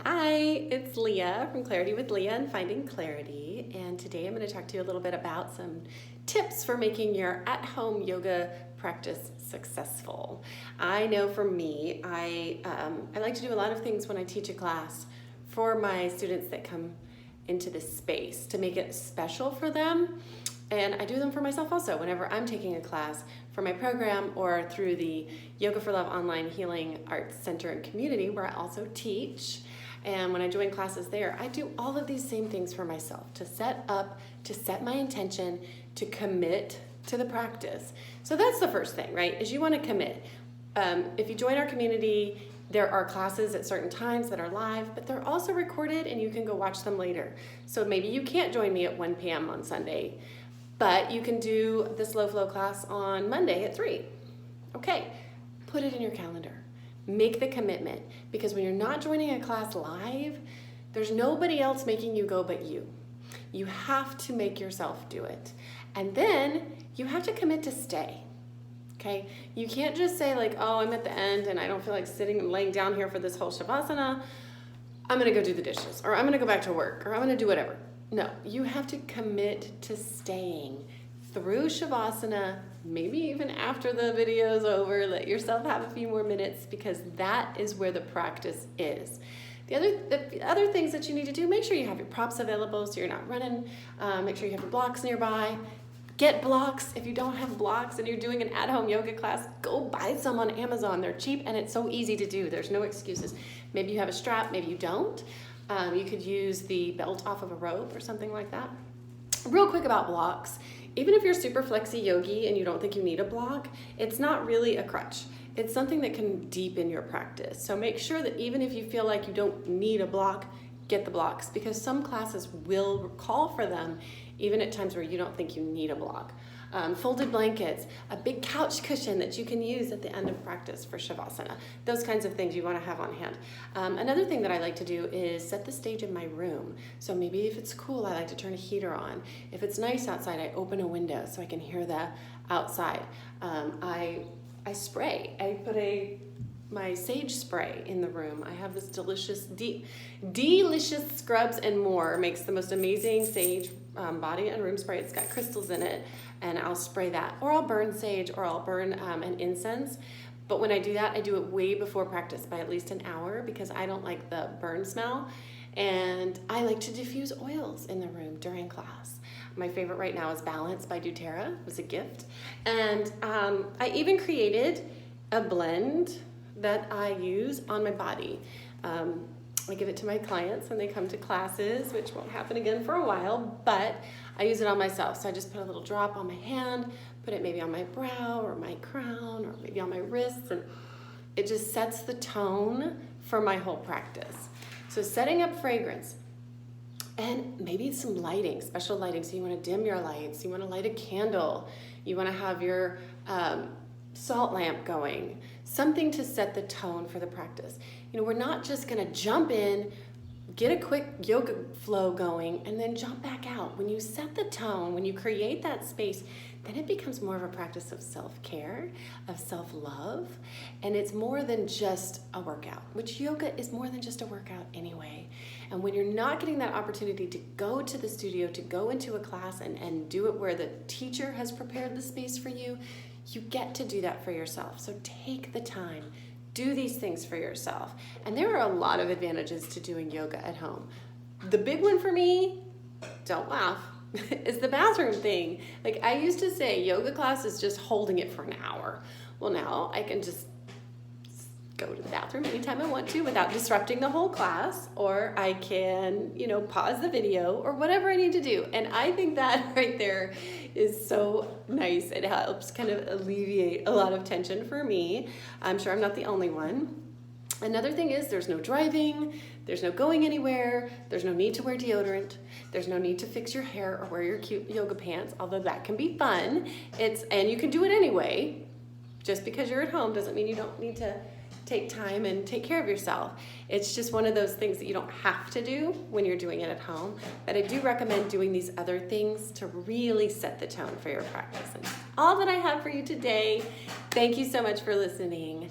Hi, it's Leah from Clarity with Leah and Finding Clarity, and today I'm going to talk to you a little bit about some tips for making your at-home yoga practice successful. I know for me, I like to do a lot of things when I teach a class for my students that come into this space to make it special for them, and I do them for myself also whenever I'm taking a class for my program or through the Yoga for Love Online Healing Arts Center and Community, where I also teach. And when I join classes there, I do all of these same things for myself to set up, to set my intention, to commit to the practice. So that's the first thing, right? Is you want to commit. If you join our community, there are classes at certain times that are live, but they're also recorded and you can go watch them later. So maybe you can't join me at 1 p.m. on Sunday, but you can do the slow flow class on Monday at 3. Okay, put it in your calendar. Make the commitment, because when you're not joining a class live, there's nobody else making you go but you. You have to make yourself do it. And then you have to commit to stay. Okay? You can't just say like, oh, I'm at the end and I don't feel like sitting and laying down here for this whole Shavasana. I'm gonna go do the dishes, or I'm gonna go back to work, or I'm gonna do whatever. No, you have to commit to staying through Shavasana, maybe even after the video is over. Let yourself have a few more minutes, because that is where the practice is. The other things that you need to do, make sure you have your props available so you're not running. Make sure you have your blocks nearby. Get blocks. If you don't have blocks and you're doing an at-home yoga class, go buy some on Amazon. They're cheap and it's so easy to do. There's no excuses. Maybe you have a strap, maybe you don't. You could use the belt off of a rope or something like that. Real quick about blocks. Even if you're super flexi yogi and you don't think you need a block, it's not really a crutch. It's something that can deepen your practice. So make sure that even if you feel like you don't need a block, get the blocks, because some classes will call for them even at times where you don't think you need a block. Folded blankets, a big couch cushion that you can use at the end of practice for Shavasana. Those kinds of things you want to have on hand. Another thing that I like to do is set the stage in my room. So maybe if it's cool, I like to turn a heater on. If it's nice outside, I open a window so I can hear the outside. I spray. I put my sage spray in the room. I have this delicious, delicious Scrubs and More. Makes the most amazing sage body and room spray. It's got crystals in it, and I'll spray that. Or I'll burn sage, or I'll burn an incense. But when I do that, I do it way before practice, by at least an hour, because I don't like the burn smell. And I like to diffuse oils in the room during class. My favorite right now is Balance by doTERRA. It was a gift. And I even created a blend that I use on my body. I give it to my clients when they come to classes, which won't happen again for a while, but I use it on myself. So I just put a little drop on my hand, put it maybe on my brow or my crown or maybe on my wrists, and it just sets the tone for my whole practice. So setting up fragrance, and maybe some lighting, special lighting. So you want to dim your lights, you want to light a candle, you want to have your salt lamp going, something to set the tone for the practice. You know, we're not just going to jump in, get a quick yoga flow going, and then jump back out. When you set the tone, when you create that space, then it becomes more of a practice of self-care, of self-love, and it's more than just a workout, which yoga is more than just a workout anyway. And when you're not getting that opportunity to go to the studio, to go into a class and do it where the teacher has prepared the space for you, you get to do that for yourself. So take the time, do these things for yourself. And there are a lot of advantages to doing yoga at home. The big one for me, don't laugh, is the bathroom thing. Like, I used to say yoga class is just holding it for an hour. Well, now I can just go to the bathroom anytime I want to without disrupting the whole class, or I can, pause the video or whatever I need to do. And I think that right there is so nice. It helps kind of alleviate a lot of tension for me. I'm sure I'm not the only one. Another thing is there's no driving, there's no going anywhere, there's no need to wear deodorant, there's no need to fix your hair or wear your cute yoga pants, although that can be fun. And you can do it anyway. Just because you're at home doesn't mean you don't need to take time and take care of yourself. It's just one of those things that you don't have to do when you're doing it at home. But I do recommend doing these other things to really set the tone for your practice. And all that I have for you today. Thank you so much for listening.